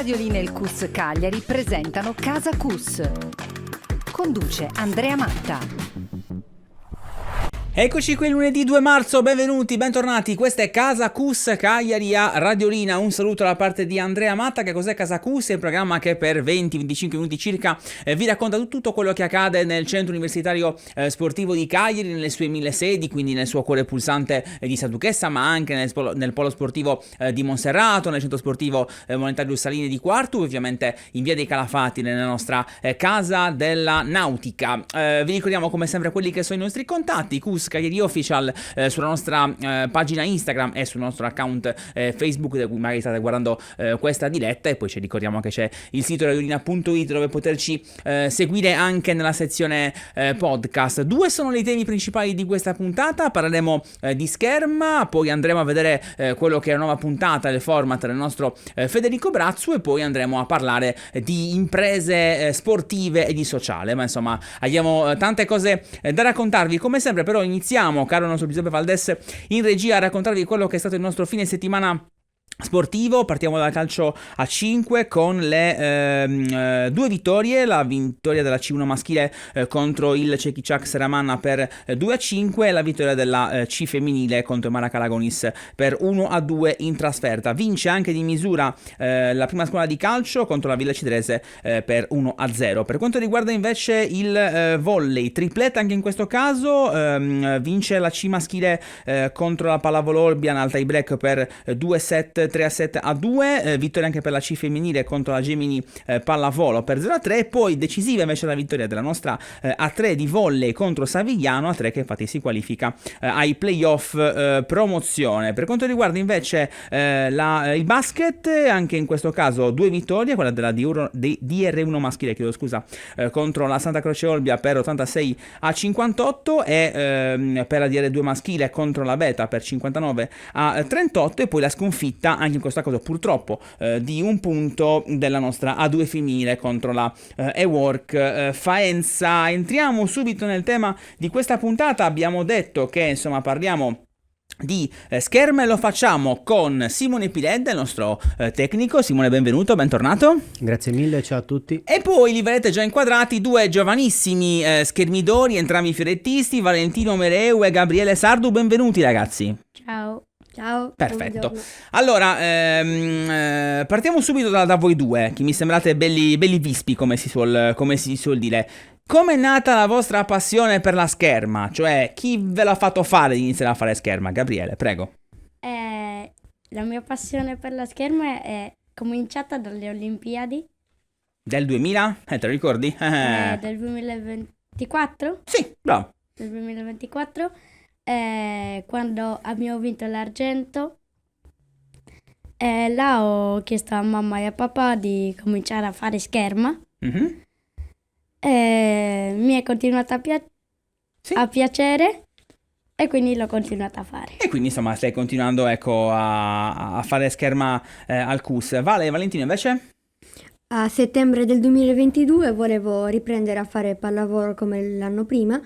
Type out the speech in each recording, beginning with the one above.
Radiolina e il CUS Cagliari presentano Casa CUS. Conduce Andrea Matta. Eccoci qui lunedì 2 marzo, benvenuti, bentornati, questa è Casa CUS Cagliari a Radiolina. Un saluto da parte di Andrea Matta. Che cos'è Casa CUS? È un programma che per 20-25 minuti circa vi racconta tutto quello che accade nel centro universitario sportivo di Cagliari, nelle sue 1000 sedi, quindi nel suo cuore pulsante di San Duchessa, ma anche nel polo sportivo di Monserrato, nel centro sportivo Monetario Ussalini di Quartu, ovviamente in via dei Calafati, nella nostra casa della nautica. Vi ricordiamo come sempre quelli che sono i nostri contatti: CUS Cagliari Official sulla nostra pagina Instagram e sul nostro account Facebook, da cui magari state guardando questa diretta, e poi ci ricordiamo che c'è il sito radiolina.it dove poterci seguire anche nella sezione podcast. Due sono i temi principali di questa puntata: parleremo di scherma, poi andremo a vedere quello che è la nuova puntata del format del nostro Federico Brazzu, e poi andremo a parlare di imprese sportive e di sociale. Ma insomma, abbiamo tante cose da raccontarvi. Come sempre però iniziamo, caro nostro Giuseppe Valdes in regia, a raccontarvi quello che è stato il nostro fine settimana sportivo. Partiamo dal calcio a 5 con le due vittorie: la vittoria della C1 maschile contro il Cekichak Seramanna per 2-5 e la vittoria della C femminile contro il Maracalagonis per 1-2 in trasferta. Vince anche di misura la prima scuola di calcio contro la Villa Cidrese per 1-0. Per quanto riguarda invece il volley, tripletta anche in questo caso. Vince la C maschile contro la Pallavolo Olbia al tie break per 2-7, 3-7-2, vittoria anche per la C femminile contro la Gemini Pallavolo per 0-3, e poi decisiva invece la vittoria della nostra A3 di volley contro Savigliano A3, che infatti si qualifica ai playoff promozione. Per quanto riguarda invece il basket, anche in questo caso due vittorie: quella della DR1 maschile, contro la Santa Croce Olbia per 86-58, e per la DR2 maschile contro la Beta per 59-38, e poi la sconfitta anche in questo caso purtroppo di un punto della nostra A2 femminile contro la E-Work Faenza. Entriamo subito nel tema di questa puntata. Abbiamo detto che insomma parliamo di scherma e lo facciamo con Simone Piledda, il nostro tecnico. Simone, benvenuto, bentornato. Grazie mille, ciao a tutti. E poi li vedete già inquadrati due giovanissimi schermidori, entrambi fiorettisti, Valentino Mereu e Gabriele Sardu. Benvenuti ragazzi. Ciao. Ciao. Perfetto. Buongiorno. Allora, partiamo subito da voi due, che mi sembrate belli vispi, come si suol dire. Come è nata la vostra passione per la scherma? Cioè, chi ve l'ha fatto fare di iniziare a fare scherma? Gabriele, prego. La mia passione per la scherma è cominciata dalle Olimpiadi. Del 2000? Te lo ricordi? Del 2024? Sì, bravo. Del 2024. Quando abbiamo vinto l'argento, là ho chiesto a mamma e a papà di cominciare a fare scherma. Mm-hmm. Mi è continuata a piacere, e quindi l'ho continuata a fare. E quindi insomma stai continuando, ecco, a fare scherma al CUS. Valentino invece? A settembre del 2022 volevo riprendere a fare pallavolo come l'anno prima,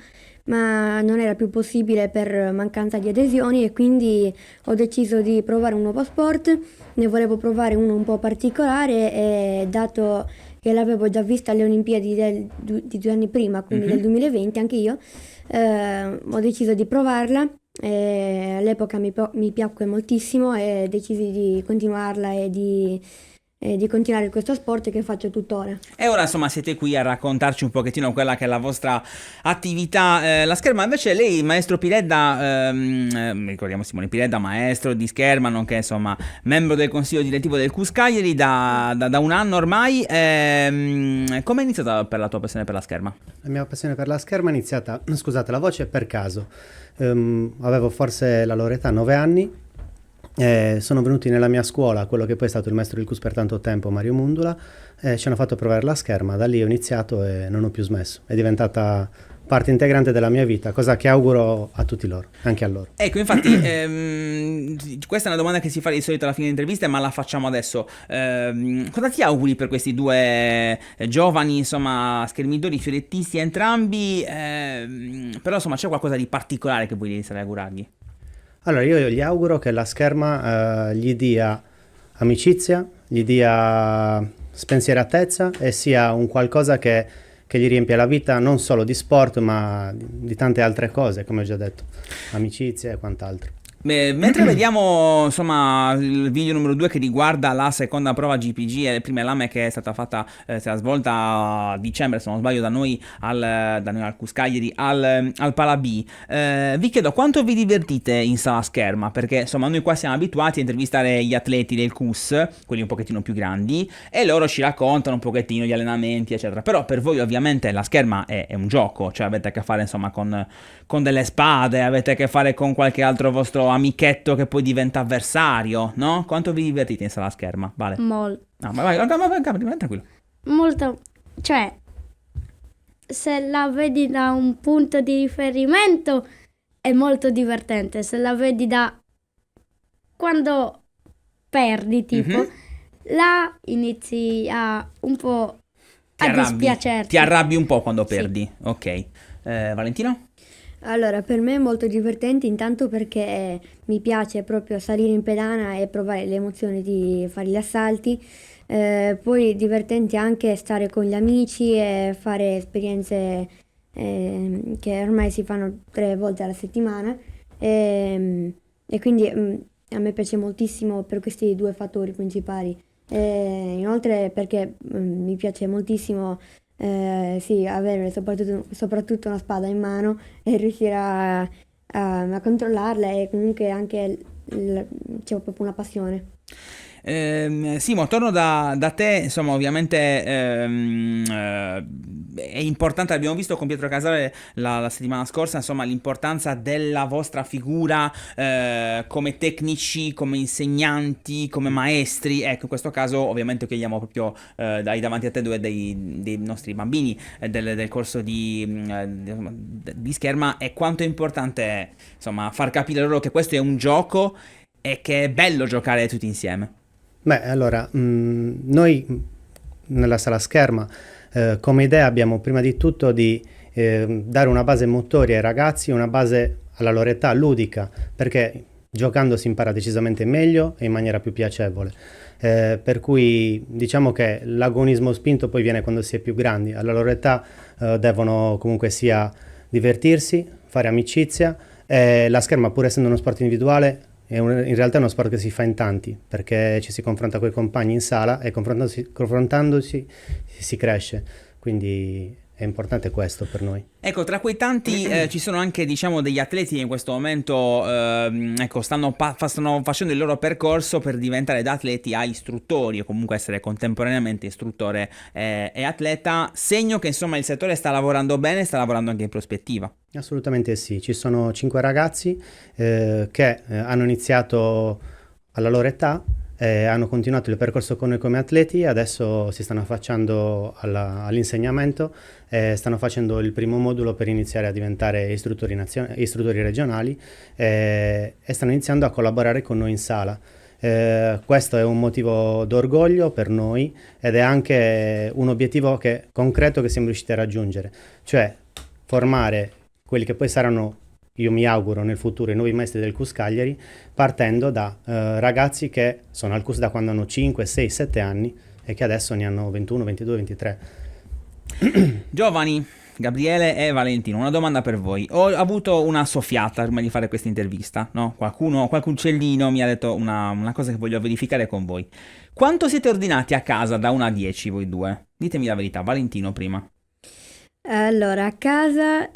ma non era più possibile per mancanza di adesioni, e quindi ho deciso di provare un nuovo sport. Ne volevo provare uno un po' particolare, e dato che l'avevo già vista alle Olimpiadi di 2 anni prima, quindi del 2020 anche io, ho deciso di provarla. All'epoca mi piacque moltissimo e decisi di continuarla e di continuare questo sport che faccio tuttora. E ora insomma siete qui a raccontarci un pochettino quella che è la vostra attività, la scherma. Invece lei, maestro Piledda, ricordiamo Simone Piledda, maestro di scherma, nonché insomma membro del consiglio direttivo del CUS Cagliari da un anno ormai. Come è iniziata per la tua passione per la scherma? La mia passione per la scherma è iniziata, scusate la voce, per caso. Avevo forse la loro età, 9 anni. Sono venuti nella mia scuola quello che poi è stato il maestro del CUS per tanto tempo, Mario Mundula, e ci hanno fatto provare la scherma. Da lì ho iniziato e non ho più smesso. È diventata parte integrante della mia vita, cosa che auguro a tutti loro, anche a loro. Ecco, infatti, questa è una domanda che si fa di solito alla fine delle interviste, ma la facciamo adesso. Cosa ti auguri per questi due giovani, insomma, schermidori, fiorettisti entrambi? Però, insomma, c'è qualcosa di particolare che vuoi iniziare a augurargli? Allora, io gli auguro che la scherma gli dia amicizia, gli dia spensieratezza e sia un qualcosa che gli riempie la vita non solo di sport ma di tante altre cose, come ho già detto, amicizie e quant'altro. Mentre vediamo insomma il video numero 2 che riguarda la seconda prova GPG e prima lame che è stata fatta, si è svolta a dicembre se non sbaglio da noi al CUS Cagliari al Pala B, vi chiedo quanto vi divertite in sala scherma, perché insomma noi qua siamo abituati a intervistare gli atleti del CUS, quelli un pochettino più grandi, e loro ci raccontano un pochettino gli allenamenti eccetera, però per voi ovviamente la scherma è un gioco, cioè avete a che fare insomma con delle spade, avete a che fare con qualche altro vostro amichetto che poi diventa avversario, no? Quanto vi divertite in sala scherma? Vale. Molto. No, ma vai, tranquillo. Molto, cioè, se la vedi da un punto di riferimento è molto divertente, se la vedi da quando perdi, tipo, là inizi a un po' a dispiacerti. Ti arrabbi un po' quando Sì. perdi, ok. Valentino? Allora, per me è molto divertente intanto perché mi piace proprio salire in pedana e provare le emozioni di fare gli assalti. Poi divertente anche stare con gli amici e fare esperienze che ormai si fanno 3 volte alla settimana. E quindi a me piace moltissimo per questi 2 fattori principali. Inoltre perché mi piace moltissimo sì, avere soprattutto una spada in mano e riuscire a controllarla e comunque anche c'è proprio una passione. Simo, torno da te, insomma ovviamente è importante, abbiamo visto con Pietro Casale la settimana scorsa, insomma l'importanza della vostra figura come tecnici, come insegnanti, come maestri. Ecco, in questo caso ovviamente chiediamo proprio dai davanti a te 2 dei nostri bambini del corso di scherma, e quanto è importante insomma far capire loro che questo è un gioco e che è bello giocare tutti insieme. Beh, allora, noi nella sala scherma come idea abbiamo prima di tutto di dare una base motoria ai ragazzi, una base alla loro età ludica, perché giocando si impara decisamente meglio e in maniera più piacevole. Per cui diciamo che l'agonismo spinto poi viene quando si è più grandi, alla loro età devono comunque sia divertirsi, fare amicizia, e la scherma, pur essendo uno sport individuale, in realtà è uno sport che si fa in tanti, perché ci si confronta con i compagni in sala e confrontandosi si cresce, quindi è importante questo per noi. Ecco, tra quei tanti ci sono anche, diciamo, degli atleti che in questo momento ecco, stanno facendo il loro percorso per diventare da atleti a istruttori, o comunque essere contemporaneamente istruttore e atleta, segno che insomma il settore sta lavorando bene, sta lavorando anche in prospettiva. Assolutamente sì, ci sono 5 ragazzi che hanno iniziato alla loro età, hanno continuato il percorso con noi come atleti, adesso si stanno affacciando all'insegnamento, stanno facendo il primo modulo per iniziare a diventare istruttori regionali e stanno iniziando a collaborare con noi in sala. Questo è un motivo d'orgoglio per noi ed è anche un obiettivo concreto che siamo riusciti a raggiungere, cioè formare quelli che poi saranno, io mi auguro nel futuro, i nuovi maestri del CUS Cagliari, partendo da ragazzi che sono al CUS da quando hanno 5, 6, 7 anni e che adesso ne hanno 21, 22, 23. Giovani, Gabriele e Valentino, una domanda per voi. Ho avuto una soffiata prima di fare questa intervista, no? Qualche uccellino mi ha detto una cosa che voglio verificare con voi. Quanto siete ordinati a casa da 1 a 10 voi 2? Ditemi la verità, Valentino prima. Allora, a casa,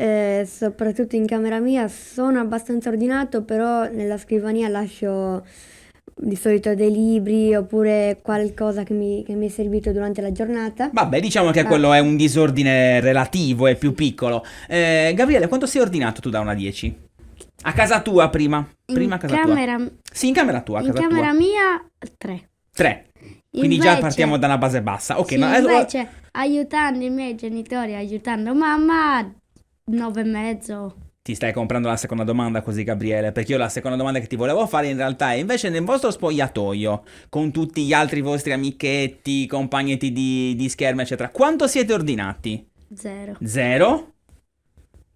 soprattutto in camera mia, sono abbastanza ordinato, però nella scrivania lascio di solito dei libri oppure qualcosa che mi è servito durante la giornata. Vabbè, diciamo che quello è un disordine relativo, è più piccolo. Gabriele, quanto sei ordinato tu da 1 a 10? A casa tua prima a casa tua. Sì, in camera tua, a In casa camera tua. mia 3. 3. Quindi già partiamo da una base bassa. Ok, sì, ma invece aiutando i miei genitori, aiutando mamma, 9,5. ti stai comprando la seconda domanda così, Gabriele, perché io la seconda domanda che ti volevo fare in realtà è invece nel vostro spogliatoio, con tutti gli altri vostri amichetti, compagnetti di scherma, eccetera, quanto siete ordinati? 0. 0?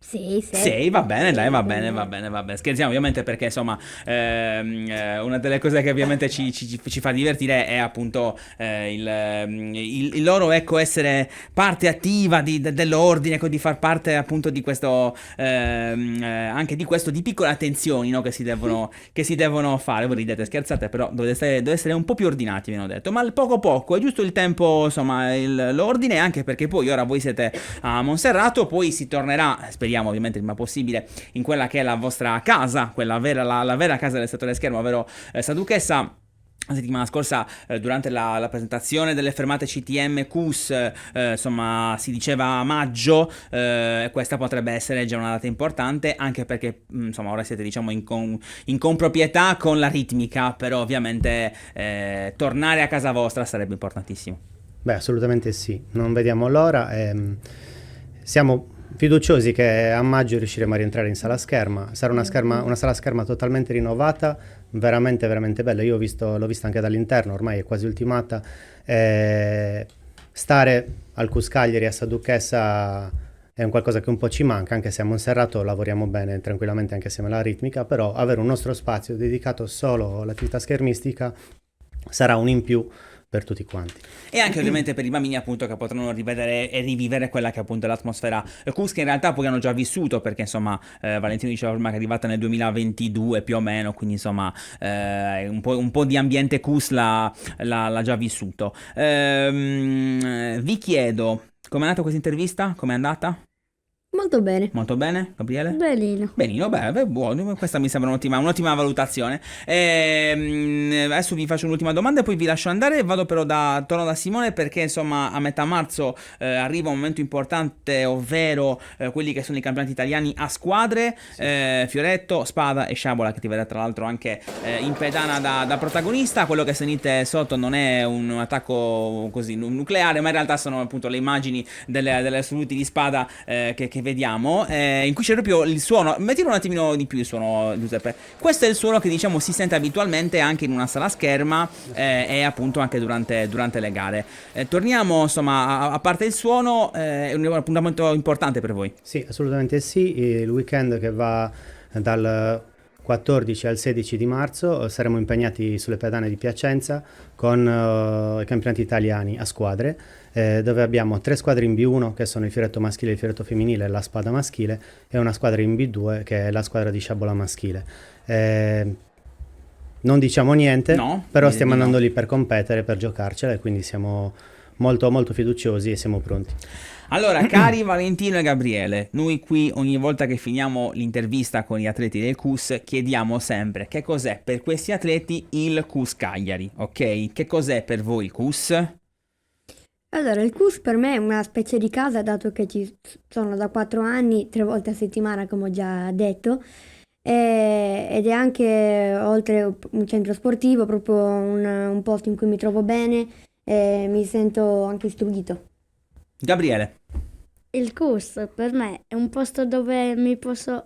Sì, 6, va bene, dai, va bene. Scherziamo ovviamente perché insomma una delle cose che ovviamente ci fa divertire è appunto il loro, ecco, essere parte attiva dell'ordine, ecco, di far parte appunto di questo anche di questo, di piccole attenzioni, no, che si devono fare. Voi ridete, scherzate, però dovete essere un po' più ordinati, vi hanno detto, ma poco poco, è giusto il tempo, insomma, l'ordine, anche perché poi ora voi siete a Monserrato, poi si tornerà, speriamo ovviamente il prima possibile, in quella che è la vostra casa, quella vera, la vera casa del settore schermo, ovvero Sa Duchessa. La settimana scorsa, durante la presentazione delle fermate CTM CUS, insomma, si diceva maggio, questa potrebbe essere già una data importante, anche perché insomma ora siete, diciamo, in comproprietà con la ritmica, però ovviamente tornare a casa vostra sarebbe importantissimo. Beh, assolutamente sì, non vediamo l'ora. Siamo fiduciosi che a maggio riusciremo a rientrare in sala scherma. Sarà una sala scherma totalmente rinnovata, veramente veramente bella. Io l'ho vista anche dall'interno, ormai è quasi ultimata. Stare al CUS Cagliari a Sa Duchessa è un qualcosa che un po' ci manca, anche se a Monserrato lavoriamo bene tranquillamente anche assieme alla ritmica, però avere un nostro spazio dedicato solo all'attività schermistica sarà un in più per tutti quanti. E anche ovviamente per i bambini, appunto, che potranno rivedere e rivivere quella che appunto è l'atmosfera CUS, che in realtà poi hanno già vissuto, perché insomma Valentino diceva prima che è arrivata nel 2022 più o meno, quindi insomma un po' di ambiente CUS l'ha già vissuto. Vi chiedo, com'è andata questa intervista? Com'è andata? Molto bene. Molto bene, Gabriele? Benino. Beh, buono, questa mi sembra un'ottima valutazione. Adesso vi faccio un'ultima domanda e poi vi lascio andare. Torno da Simone, perché insomma a metà marzo arriva un momento importante, ovvero quelli che sono i campionati italiani a squadre, Fioretto, Spada e Sciabola, che ti vedrà tra l'altro anche in pedana da protagonista. Quello che sentite sotto non è un attacco così nucleare, ma in realtà sono appunto le immagini delle assoluti di Spada che vediamo, in cui c'è proprio il suono. Mettilo un attimino di più il suono, Giuseppe. Questo è il suono che, diciamo, si sente abitualmente anche in una sala scherma e appunto anche durante le gare. Torniamo, insomma, a parte il suono, è un appuntamento importante per voi. Sì, assolutamente sì. Il weekend che va dal 14 al 16 di marzo saremo impegnati sulle pedane di Piacenza con i campionati italiani a squadre, dove abbiamo 3 squadre in B1 che sono il Fioretto maschile, il Fioretto femminile e la Spada maschile, e una squadra in B2 che è la squadra di Sciabola maschile. Non diciamo niente, No, però stiamo andando no. lì per competere, per giocarcela, e quindi siamo molto molto fiduciosi e siamo pronti. Allora, cari Valentino e Gabriele, noi qui ogni volta che finiamo l'intervista con gli atleti del CUS chiediamo sempre che cos'è per questi atleti il CUS Cagliari, ok? Che cos'è per voi il CUS? Allora, il CUS per me è una specie di casa, dato che ci sono da 4 anni, 3 volte a settimana, come ho già detto, ed è anche, oltre un centro sportivo, proprio un posto in cui mi trovo bene e mi sento anche istruito. Gabriele. Il CUS per me è un posto dove mi posso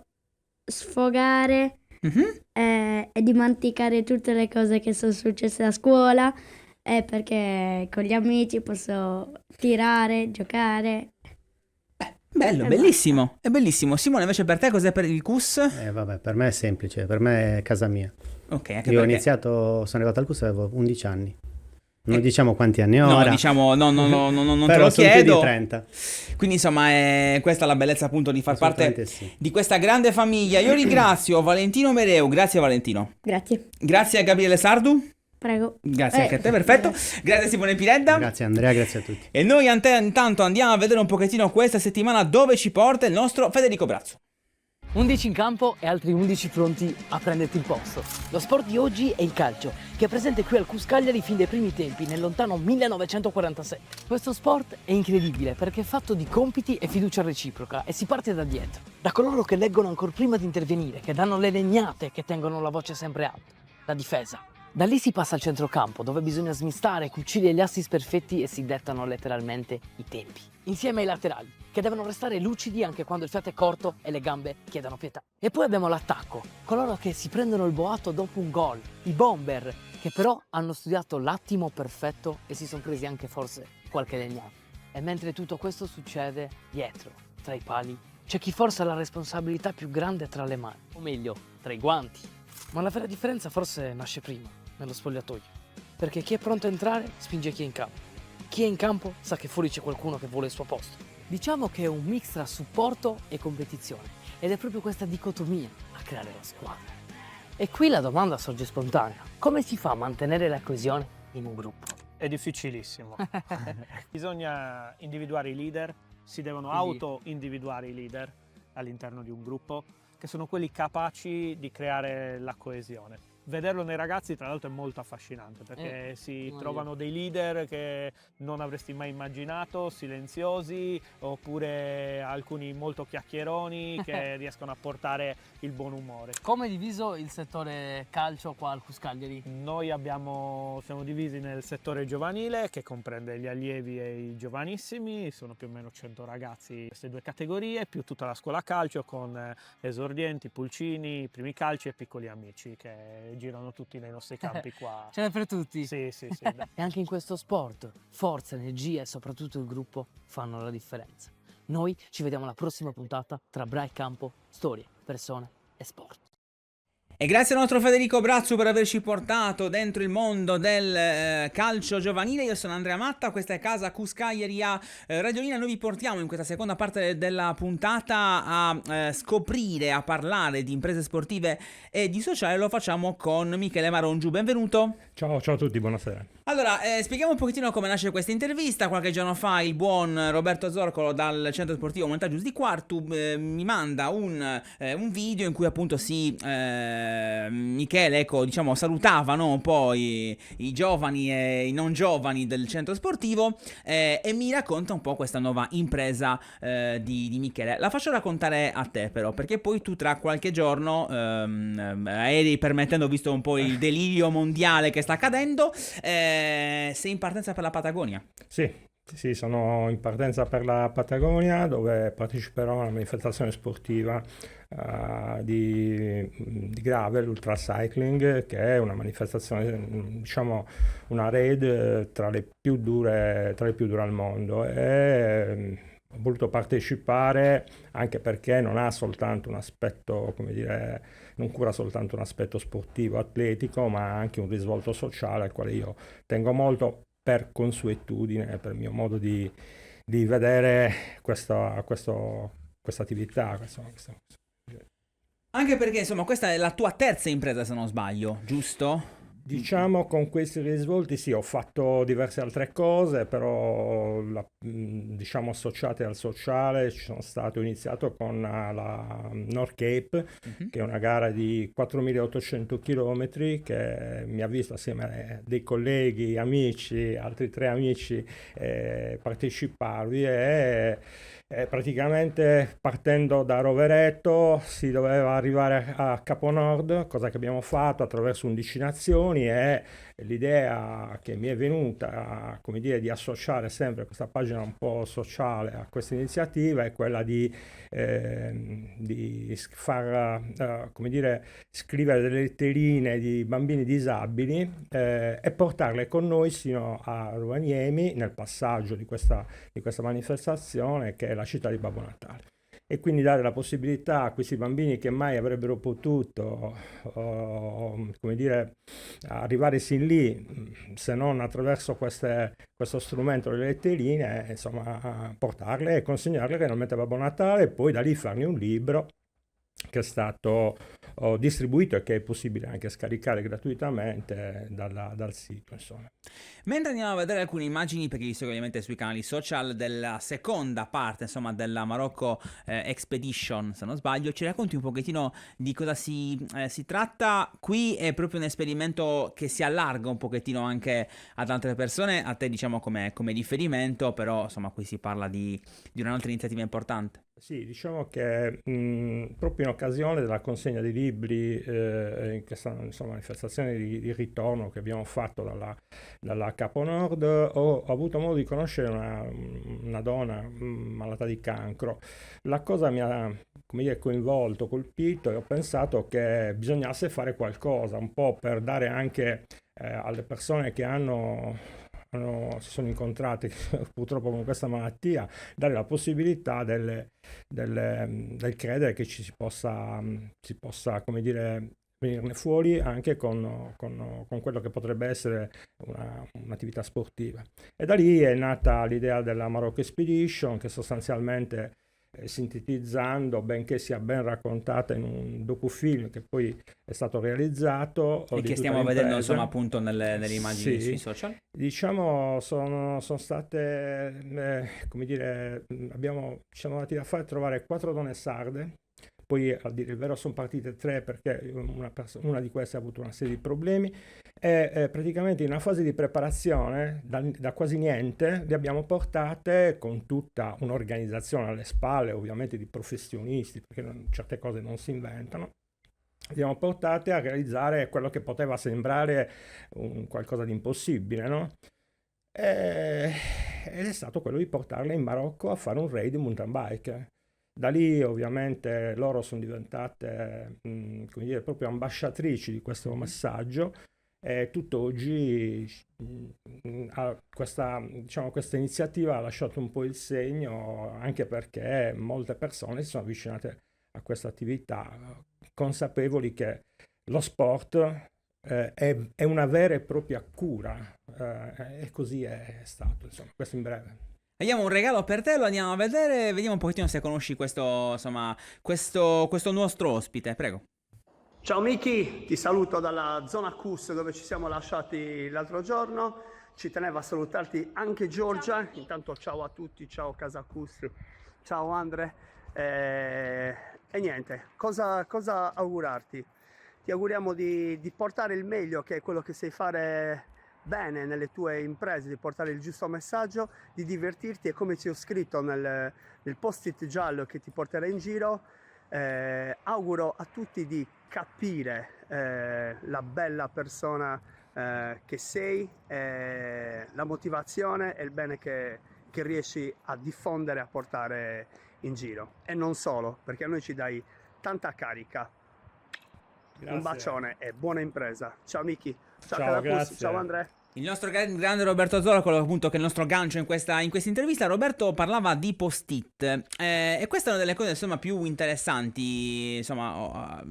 sfogare e dimenticare tutte le cose che sono successe a scuola, perché con gli amici posso tirare, giocare. Bello, bellissimo, è bellissimo. Simone, invece per te cos'è per il CUS? Vabbè, per me è semplice, per me è casa mia. Ok, anche Io ho perché... iniziato, sono arrivato al CUS, avevo 11 anni. Non diciamo quanti anni ho No, ora. diciamo, non te Però lo sono chiedo. più di 30. Quindi insomma questa è la bellezza appunto di far parte Assolutamente sì. di questa grande famiglia. Io ringrazio Valentino Mereu, grazie Valentino. Grazie. Grazie a Gabriele Sardu. Prego. Grazie anche a te, perfetto. Grazie a Simone Piredda. Grazie Andrea, grazie a tutti. E noi intanto andiamo a vedere un pochettino questa settimana dove ci porta il nostro Federico Brazzo. 11 in campo e altri 11 pronti a prenderti il posto. Lo sport di oggi è il calcio, che è presente qui al CUS Cagliari fin dai primi tempi, nel lontano 1947. Questo sport è incredibile perché è fatto di compiti e fiducia reciproca e si parte da dietro, da coloro che leggono ancora prima di intervenire, che danno le legnate, che tengono la voce sempre alta, la difesa. Da lì si passa al centrocampo, dove bisogna smistare, cucire gli assist perfetti e si dettano letteralmente i tempi. Insieme ai laterali, che devono restare lucidi anche quando il fiato è corto e le gambe chiedono pietà. E poi abbiamo l'attacco, coloro che si prendono il boato dopo un gol, i bomber, che però hanno studiato l'attimo perfetto e si sono presi anche forse qualche legnata. E mentre tutto questo succede dietro, tra i pali, C'è chi forse ha la responsabilità più grande tra le mani, o meglio, tra i guanti. Ma la vera differenza forse nasce prima, nello spogliatoio. Perché chi è pronto a entrare spinge chi è in campo. Chi è in campo sa che fuori c'è qualcuno che vuole il suo posto. Diciamo che è un mix tra supporto e competizione. Ed è proprio questa dicotomia a creare la squadra. E qui la domanda sorge spontanea. Come si fa a mantenere la coesione in un gruppo? È difficilissimo. Bisogna individuare i leader, si devono Quindi- auto-individuare i leader all'interno di un gruppo, che sono quelli capaci di creare la coesione. Vederlo nei ragazzi, tra l'altro, è molto affascinante, perché si no, trovano dei leader che non avresti mai immaginato, silenziosi, oppure alcuni molto chiacchieroni che riescono a portare il buon umore. Come è diviso il settore calcio qua al Cus Cagliari? Noi siamo divisi nel settore giovanile, che comprende gli allievi e i giovanissimi, sono più o meno 100 ragazzi in queste due categorie, più tutta la scuola calcio con esordienti, pulcini, primi calci e piccoli amici che girano tutti nei nostri campi qua. Ce n'è per tutti. Sì, sì, sì. E anche in questo sport, forza, energia e soprattutto il gruppo fanno la differenza. Noi ci vediamo alla prossima puntata tra Bra e Campo, storie, persone e sport. E grazie al nostro Federico Brazzu per averci portato dentro il mondo del calcio giovanile. Io sono Andrea Matta, questa è Casa Cus Cagliari a Radiolina. Noi vi portiamo in questa seconda parte della puntata a scoprire, a parlare di imprese sportive e di sociale. Lo facciamo con Michele Marongiu. Benvenuto. Ciao a tutti, buonasera. Allora, spieghiamo un pochettino come nasce questa intervista. Qualche giorno fa il buon Roberto Zorcolo dal centro sportivo Montagius di Quartu mi manda un video in cui appunto Michele, ecco, diciamo, salutava, no, un po' i giovani e i non giovani del centro sportivo e mi racconta un po' questa nuova impresa di Michele. La faccio raccontare a te però, perché poi tu tra qualche giorno, aerei permettendo, visto un po' il delirio mondiale che sta accadendo, sei in partenza per la Patagonia. Sì, sono in partenza per la Patagonia, dove parteciperò a una manifestazione sportiva di gravel, ultra cycling, che è una manifestazione, diciamo una raid tra le più dure al mondo. E ho voluto partecipare anche perché non ha soltanto un aspetto, come dire, non cura soltanto un aspetto sportivo, atletico, ma anche un risvolto sociale al quale io tengo molto, per consuetudine, per il mio modo di vedere questa attività. Anche perché, insomma, questa è la tua terza impresa, se non sbaglio, giusto? Diciamo con questi risvolti sì, ho fatto diverse altre cose, però diciamo associate al sociale ci sono stato, ho iniziato con la North Cape, che è una gara di 4.800 km che mi ha visto assieme a dei colleghi, amici, altri 3 amici parteciparvi e praticamente partendo da Rovereto si doveva arrivare a Capo Nord, cosa che abbiamo fatto attraverso 11 nazioni, e l'idea che mi è venuta, come dire, di associare sempre questa pagina un po' sociale a questa iniziativa è quella di far, come dire, scrivere delle letterine di bambini disabili e portarle con noi sino a Rovaniemi nel passaggio di questa manifestazione, che è la città di Babbo Natale. E quindi dare la possibilità a questi bambini che mai avrebbero potuto, come dire, arrivare sin lì, se non attraverso questo strumento delle letterine, insomma, portarle e consegnarle realmente a Babbo Natale, e poi da lì farne un libro che è stato distribuito e che è possibile anche scaricare gratuitamente dal sito, insomma. Mentre andiamo a vedere alcune immagini, perché vi seguo ovviamente sui canali social, della seconda parte, insomma, della Marocco Expedition, se non sbaglio, ci racconti un pochettino di cosa si tratta? Qui è proprio un esperimento che si allarga un pochettino anche ad altre persone, a te diciamo come riferimento, però insomma qui si parla di un'altra iniziativa importante. Sì, diciamo che proprio in occasione della consegna dei libri, in questa, insomma, manifestazione di ritorno che abbiamo fatto dalla Capo Nord, ho avuto modo di conoscere una donna malata di cancro. La cosa mi ha, come dire, coinvolto, colpito, e ho pensato che bisognasse fare qualcosa, un po' per dare anche alle persone che hanno si sono incontrati purtroppo con questa malattia, dare la possibilità del credere che si possa, come dire, venirne fuori anche con quello che potrebbe essere un'attività sportiva. E da lì è nata l'idea della Marocco Expedition, che sostanzialmente, sintetizzando, benché sia ben raccontata in un docufilm che poi è stato realizzato e che stiamo vedendo insomma appunto nelle immagini sui social, diciamo sono state come dire, ci siamo dati da fare trovare 4 donne sarde. Poi, a dire il vero, sono partite 3 perché una di queste ha avuto una serie di problemi e praticamente in una fase di preparazione, da quasi niente, le abbiamo portate con tutta un'organizzazione alle spalle, ovviamente di professionisti, perché certe cose non si inventano. Le abbiamo portate a realizzare quello che poteva sembrare qualcosa di impossibile, no? Ed è stato quello di portarle in Marocco a fare un raid mountain bike. Da lì ovviamente loro sono diventate come dire, proprio ambasciatrici di questo messaggio e tutt'oggi questa iniziativa ha lasciato un po' il segno, anche perché molte persone si sono avvicinate a questa attività consapevoli che lo sport è una vera e propria cura e così è stato, insomma, questo in breve. Abbiamo un regalo per te, lo andiamo a vedere, vediamo un pochettino se conosci questo nostro ospite, prego. Ciao Miki, ti saluto dalla zona CUS dove ci siamo lasciati l'altro giorno, ci tenevo a salutarti anche Giorgia, intanto ciao a tutti, ciao Casa CUS, ciao Andre, e niente, cosa augurarti? Ti auguriamo di portare il meglio, che è quello che sai fare bene nelle tue imprese, di portare il giusto messaggio, di divertirti, e come ti ho scritto nel post-it giallo che ti porterai in giro, auguro a tutti di capire la bella persona che sei, la motivazione e il bene che riesci a diffondere, a portare in giro, e non solo, perché a noi ci dai tanta carica. Grazie. Un bacione e buona impresa. Ciao Miki, ciao Carapus, ciao Andrea. Il nostro grande Roberto Zola, quello appunto che è il nostro gancio in questa intervista. Roberto parlava di post-it e questa è una delle cose insomma più interessanti, insomma,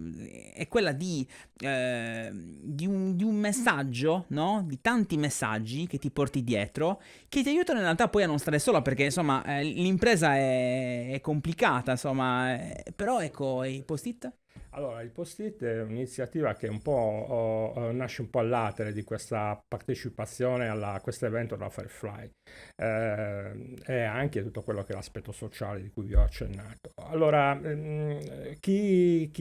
è quella di un messaggio, no? Di tanti messaggi che ti porti dietro, che ti aiutano in realtà poi a non stare solo, perché insomma l'impresa è complicata, insomma, però ecco, i post-it? Allora, il post-it è un'iniziativa che un po' nasce un po' all'atere di questa partecipazione a questo evento della Firefly e anche tutto quello che è l'aspetto sociale di cui vi ho accennato. Allora, chi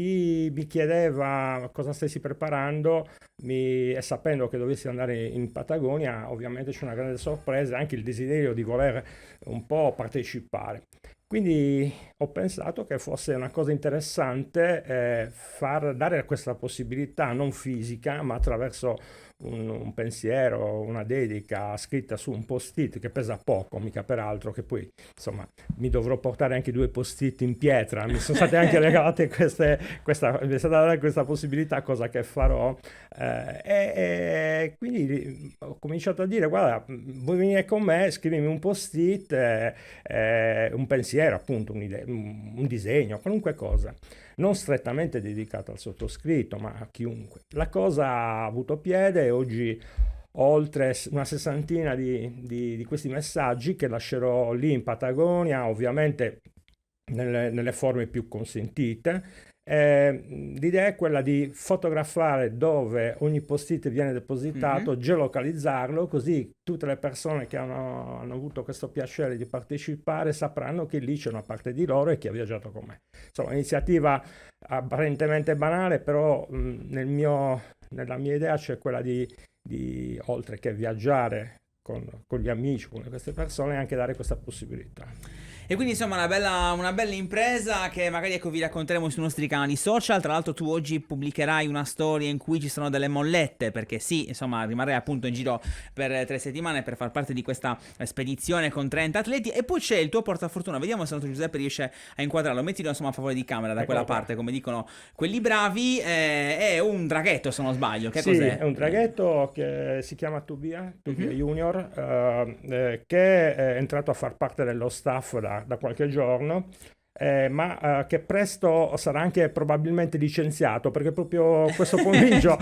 mi chiedeva cosa stessi preparando e sapendo che dovessi andare in Patagonia, ovviamente c'è una grande sorpresa e anche il desiderio di voler un po' partecipare. Quindi ho pensato che fosse una cosa interessante dare questa possibilità non fisica, ma attraverso un pensiero, una dedica scritta su un post-it che pesa poco, mica peraltro, che poi insomma mi dovrò portare anche 2 post-it in pietra, mi sono state anche regalate mi è stata data questa possibilità, cosa che farò, e quindi ho cominciato a dire: guarda, vuoi venire con me, scrivimi un post-it, un pensiero, appunto, un'idea, un disegno, qualunque cosa, non strettamente dedicato al sottoscritto, ma a chiunque. La cosa ha avuto piede e oggi ho oltre una 60 di questi messaggi che lascerò lì in Patagonia, ovviamente nelle forme più consentite. L'idea è quella di fotografare dove ogni post-it viene depositato, geolocalizzarlo, così tutte le persone che hanno avuto questo piacere di partecipare sapranno che lì c'è una parte di loro e chi ha viaggiato con me. Insomma, un'iniziativa apparentemente banale, però nella mia idea c'è quella di oltre che viaggiare con gli amici, con queste persone, anche dare questa possibilità. E quindi insomma una bella impresa che magari ecco vi racconteremo sui nostri canali social. Tra l'altro tu oggi pubblicherai una storia in cui ci sono delle mollette, perché sì, insomma rimarrai appunto in giro per 3 settimane per far parte di questa spedizione con 30 atleti. E poi c'è il tuo portafortuna, vediamo se il nostro Giuseppe riesce a inquadrarlo, mettilo insomma a favore di camera da quella parte, come dicono quelli bravi. È un draghetto, se non sbaglio, che cos'è? È un draghetto che si chiama Tubia Junior, Junior, che è entrato a far parte dello staff da qualche giorno. Ma che presto sarà anche probabilmente licenziato, perché proprio questo pomeriggio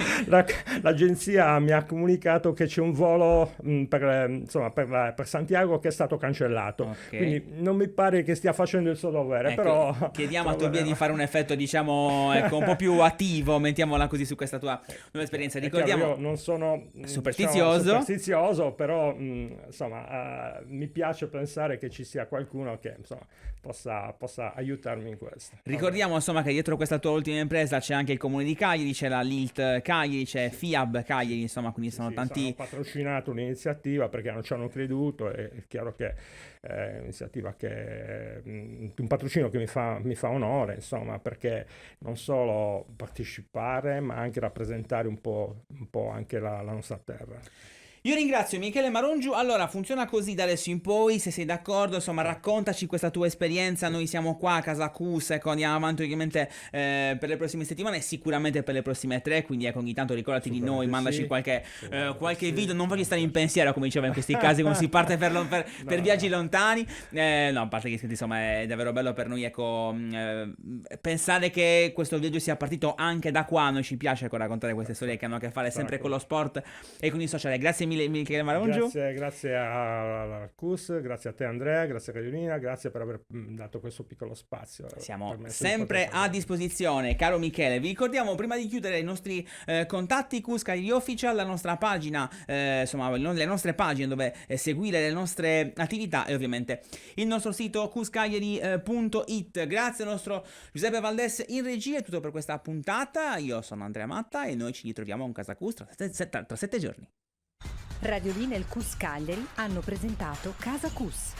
l'agenzia mi ha comunicato che c'è un volo per Santiago che è stato cancellato. Ok. Quindi non mi pare che stia facendo il suo dovere, Ecco, però chiediamo a Tobia di fare un effetto, diciamo, ecco, un po' più attivo, mettiamola così, su questa tua nuova esperienza. è chiaro, Ricordiamo, io non sono superstizioso. però mi piace pensare che ci sia qualcuno che possa aiutarmi in questo. Ricordiamo insomma che dietro questa tua ultima impresa c'è anche il comune di Cagliari, c'è la Lilt Cagliari, c'è FIAB Cagliari, insomma, quindi sono tanti. Hanno patrocinato un'iniziativa perché non ci hanno creduto, e è chiaro che è un'iniziativa un patrocinio che mi fa onore, insomma, perché non solo partecipare ma anche rappresentare un po' anche la nostra terra. Io ringrazio Michele Marongiu. Allora, funziona così da adesso in poi, se sei d'accordo, insomma, raccontaci questa tua esperienza. Noi siamo qua a Casa Cus, ecco, andiamo avanti ovviamente per le prossime settimane, sicuramente per le prossime 3, quindi ecco, ogni tanto ricordati di noi, mandaci qualche video, non voglio stare in pensiero, come diceva in questi casi, quando si parte per viaggi lontani. No, a parte che insomma è davvero bello per noi, ecco, pensare che questo viaggio sia partito anche da qua. Noi ci piace, ecco, raccontare queste storie che hanno a che fare sempre con lo sport e con i social. Grazie mille Michele Marongiu. Grazie a Cus, grazie a te Andrea, grazie a Radiolina, grazie per aver dato questo piccolo spazio. Siamo sempre a disposizione, caro Michele. Vi ricordiamo prima di chiudere i nostri contatti: Cus Cagliari Official, la nostra pagina, insomma le nostre pagine dove seguire le nostre attività, e ovviamente il nostro sito cuscagliari.it. Grazie al nostro Giuseppe Valdes in regia. È tutto per questa puntata. Io sono Andrea Matta e noi ci ritroviamo con Casa Cus tra 7 giorni. Radiolina e il Cus Cagliari hanno presentato Casa Cus.